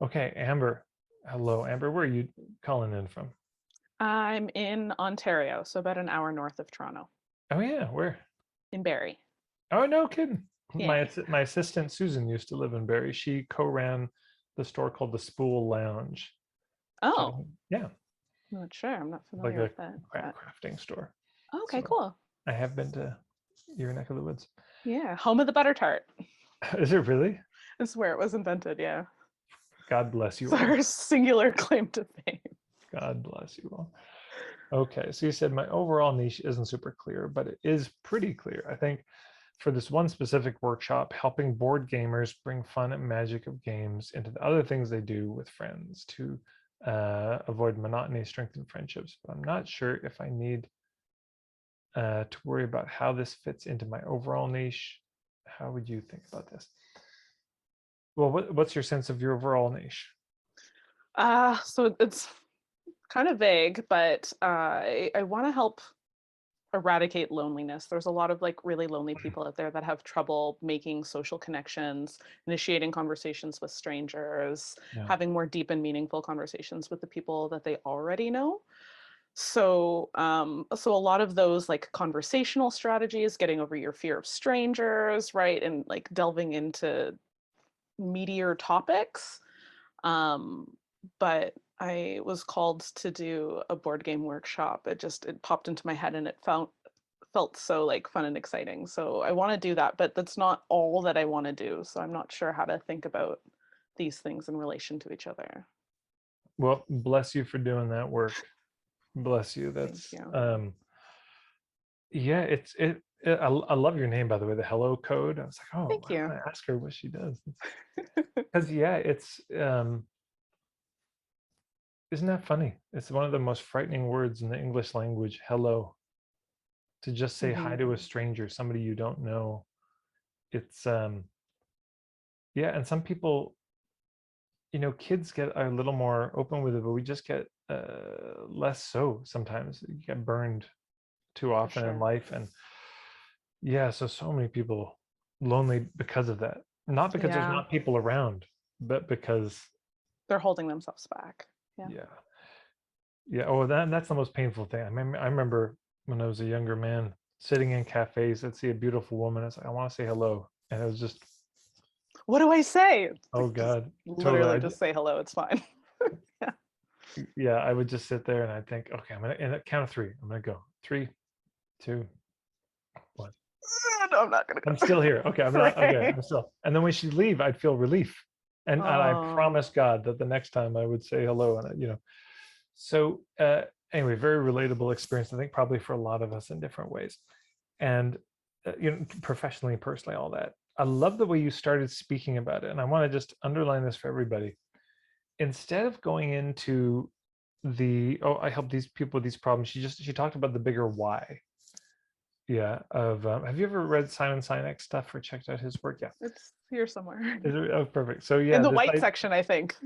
Okay, Amber. Hello, Amber. Where are you calling in from? I'm in Ontario, so about an hour north of Toronto, Oh yeah, where? in Barrie. Oh no, kidding. My Yeah. my assistant Susan used to live in Barrie. She co-ran the store called the Spool Lounge. Oh, So yeah, I'm not sure. I'm not like familiar a with that. crafting store. Okay, So cool. I have been to your neck of the woods. Yeah, home of the butter tart. Is it really? This is where it was invented. Yeah, God bless it's you all. our singular claim to fame. God bless you all. Okay, so you said my overall niche isn't super clear, but it is pretty clear. I think for this one specific workshop, helping board gamers bring fun and magic of games into the other things they do with friends to avoid monotony, strengthen friendships. But I'm not sure if I need to worry about how this fits into my overall niche. How would you think about this? Well, what's your sense of your overall niche? So it's kind of vague, but I want to help eradicate loneliness. There's a lot of like really lonely people out there that have trouble making social connections, initiating conversations with strangers, Yeah, having more deep and meaningful conversations with the people that they already know. So a lot of those like conversational strategies, getting over your fear of strangers, right, and like delving into meatier topics. Um, but I was called to do a board game workshop. It popped into my head and it felt so like fun and exciting. So I want to do that, but that's not all that I want to do. So I'm not sure how to think about these things in relation to each other. well, bless you for doing that work. Bless you. Thank That's you. yeah, I love your name, by the way, the hello code. I was like, oh, Thank why you. don't I ask her what she does? Because yeah, it's isn't that funny? It's one of the most frightening words in the English language, hello. To just say hi Hmm. to a stranger, somebody you don't know. It's yeah, and some people, kids get a little more open with it, but we just get less so sometimes. You get burned too For often in sure. life. And yeah, so many people lonely because of that. Not because there's Yeah, not people around, but because they're holding themselves back. Yeah. yeah, yeah. Oh, that's the most painful thing. I remember when I was a younger man sitting in cafes, I'd see a beautiful woman. I was like, I want to say hello, and it was just, What do I say? It's oh like, just God, totally. literally just say hello. It's fine. Yeah. Yeah, I would just sit there and I'd think, okay, I'm gonna, and at count of three, I'm gonna go three, two, one. No, I'm not gonna I'm go. still here. Okay, I'm not okay. Right. I'm still. And then when she'd leave, I'd feel relief, and I Oh, promised God that the next time I would say hello, and So anyway, very relatable experience. I think probably for a lot of us in different ways, and professionally, personally, all that. I love the way you started speaking about it, and I want to just underline this for everybody. Instead of going into I help these people with these problems, she talked about the bigger why. Yeah. Of have you ever read Simon Sinek's stuff or checked out his work? Yeah. it's here somewhere. Oh, perfect. So In yeah, the this white I section, I think.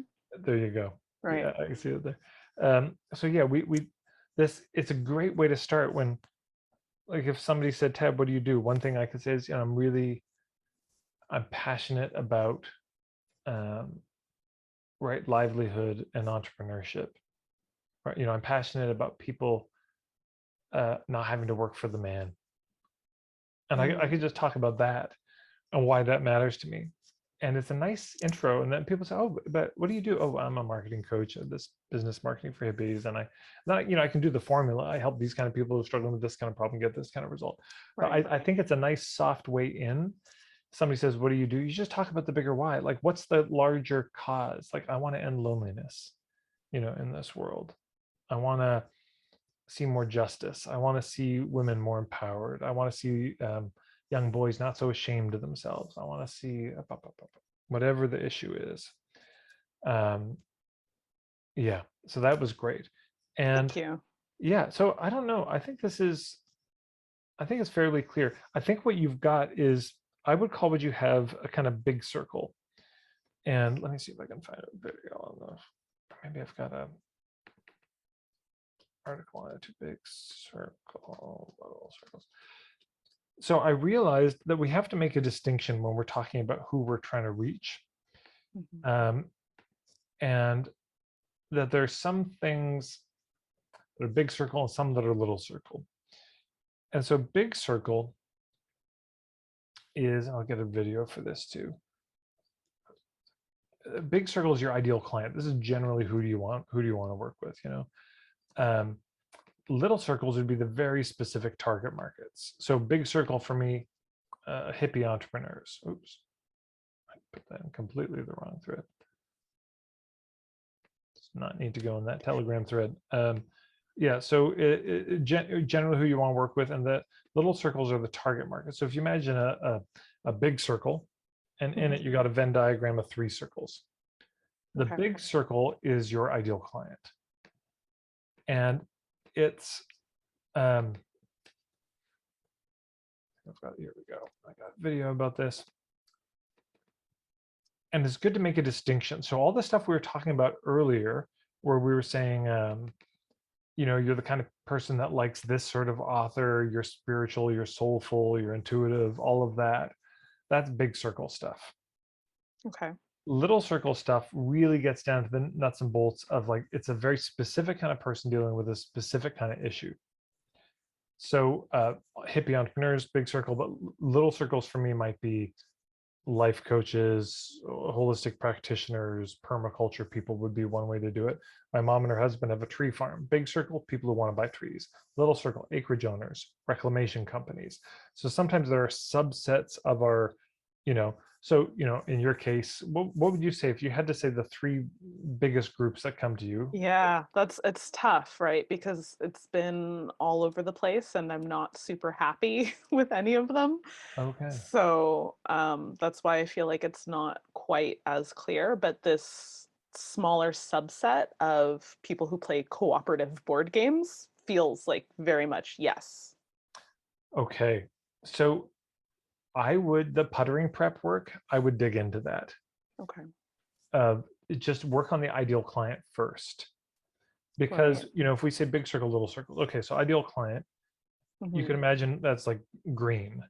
there you go. Right. Yeah, I can see it there. So yeah, we this it's a great way to start when like if somebody said, Ted, what do you do? One thing I could say is, I'm passionate about um, right livelihood and entrepreneurship. Right. I'm passionate about people not having to work for the man. And I Mm. could just talk about that and why that matters to me. And it's a nice intro. And then people say, "Oh, but what do you do?" "Oh, I'm a marketing coach of this business marketing for hippies, and I can do the formula. I help these kind of people who are struggling with this kind of problem get this kind of result." But Right. I think it's a nice soft way in. Somebody says, "What do you do?" You just talk about the bigger why. Like, what's the larger cause? Like, I want to end loneliness, in this world. I want to see more justice. I want to see women more empowered. I want to see young boys not so ashamed of themselves. I want to see whatever the issue is. Um, yeah, so that was great. Thank And you. yeah, so I don't know. I think it's fairly clear. I think what you've got is, I would call what you have a kind of big circle. And let me see if I can find a video on this. Maybe I've got a article on it, too big circle, little circles. So I realized that we have to make a distinction when we're talking about who we're trying to reach. Mhm. Um, and that there's some things that are big circle and some that are little circle. And so big circle is, I'll get a video for this too. Big circle is your ideal client. This is generally who do you want to work with, you know. Little circles would be the very specific target markets. So big circle for me, hippie entrepreneurs. Oops, I put that in completely the wrong thread. Does not need to go in that Telegram thread. Yeah, so generally who you want to work with, and the little circles are the target market. So if you imagine a big circle, and in it you got a Venn diagram of 3 circles. The big circle is your ideal client, and it's here we go. I got a video about this. And it's good to make a distinction. So all the stuff we were talking about earlier, where we were saying, you know, you're the kind of person that likes this sort of author, you're spiritual, you're soulful, you're intuitive, all of that, that's big circle stuff. Okay. Little circle stuff really gets down to the nuts and bolts of like, it's a very specific kind of person dealing with a specific kind of issue. So hippie entrepreneurs, big circle, but little circles for me might be life coaches, holistic practitioners, permaculture people would be one way to do it. My mom and her husband have a tree farm. Big circle, people who want to buy trees. Little circle, acreage owners, reclamation companies. So sometimes there are subsets of our, you know, so, you know, in your case, what would you say if you had to say the 3 biggest groups that come to you? Yeah, it's tough, right? Because it's been all over the place and I'm not super happy with any of them. Okay. So that's why I feel like it's not quite as clear, but this smaller subset of people who play cooperative board games feels like very much yes. Okay. So the puttering prep work, I would dig into that. Okay. Just work on the ideal client first. Because, Right. you know, if we say big circle, little circle, okay, so ideal client, you can imagine that's like green.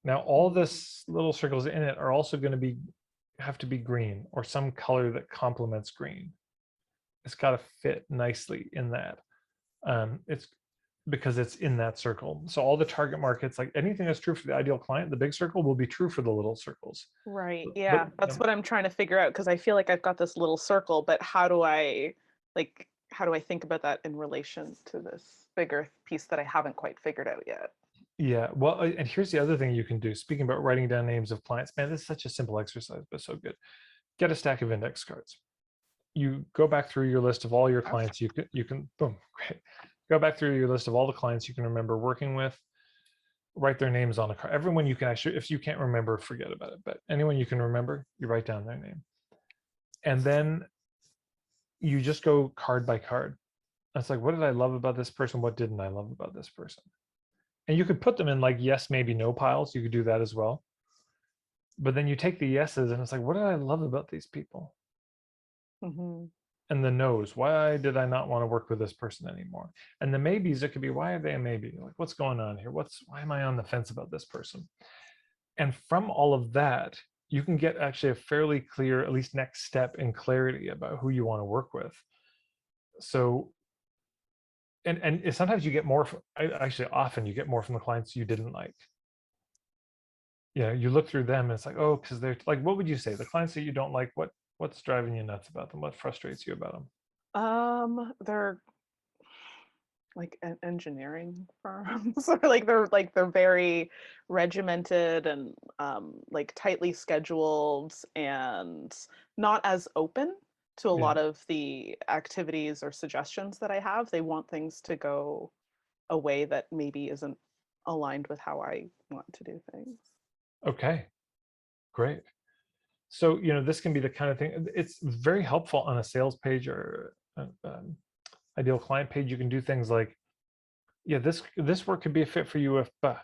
Now, all this little circles in it are also going to have to be green or some color that complements green. It's got to fit nicely in that. It's because it's in that circle. So all the target markets, like anything that's true for the ideal client, the big circle will be true for the little circles. Right. But Yeah. That's what I'm trying to figure out because I feel like I've got this little circle, but how do I think about that in relation to this bigger piece that I haven't quite figured out yet? yeah, well, and here's the other thing you can do. Speaking about writing down names of clients, man, this is such a simple exercise, but so good. Get a stack of index cards. You go back through your list of all your clients. You can boom, great. Go back through your list of all the clients you can remember working with. Write their names on a card. Everyone you can actually, if you can't remember, forget about it. But anyone you can remember, you write down their name, and then you just go card by card. It's like, what did I love about this person? What didn't I love about this person? And you could put them in like yes, maybe no piles. You could do that as well. But then you take the yeses and it's like, what did I love about these people? Mm-hmm. And the no's, why did I not want to work with this person anymore? And the maybes, it could be, why are they a maybe? Like, what's going on here? Why am I on the fence about this person? And from all of that, you can get actually a fairly clear, at least next step in clarity about who you want to work with. So, and sometimes you get more, actually often you get more from the clients you didn't like. You know, you look through them and it's like, oh, because they're like, what would you say? The clients that you don't like, what's driving you nuts about them? What frustrates you about them? They're like engineering firms, or like they're very regimented and like tightly scheduled and not as open to a Yeah. lot of the activities or suggestions that I have. They want things to go a way that maybe isn't aligned with how I want to do things. Okay, great. So, you know, this can be the kind of thing, it's very helpful on a sales page or ideal client page. You can do things like, yeah, this work could be a fit for you if, but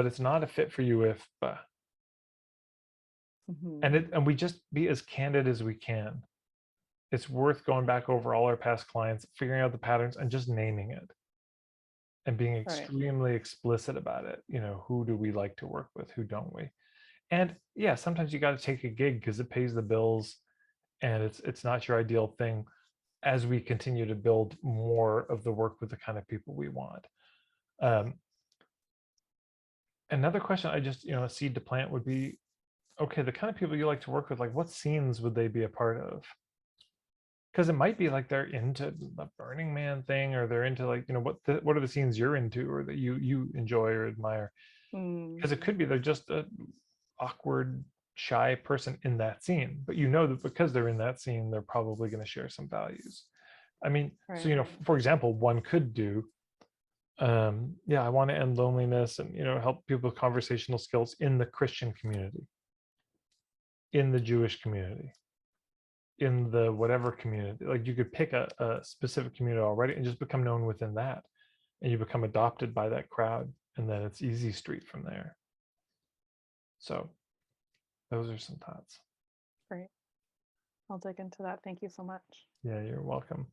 it's not a fit for you if, Mm-hmm. and we just be as candid as we can. It's worth going back over all our past clients, figuring out the patterns and just naming it and being Right. extremely explicit about it. You know, who do we like to work with? Who don't we? And yeah, sometimes you got to take a gig because it pays the bills and it's not your ideal thing as we continue to build more of the work with the kind of people we want. Another question I just, seed to plant would be, okay, the kind of people you like to work with, like what scenes would they be a part of? Because it might be like they're into the Burning Man thing, or they're into like, what are the scenes you're into or that you enjoy or admire? Because it could be they're just a awkward, shy person in that scene, but that because they're in that scene, they're probably going to share some values. I mean, so Right. for example, one could do, I want to end loneliness and help people with conversational skills in the Christian community, in the Jewish community, in the whatever community. Like you could pick a specific community already and just become known within that, and you become adopted by that crowd, and then it's easy street from there. So those are some thoughts. Great. I'll dig into that. Thank you so much. Yeah, you're welcome.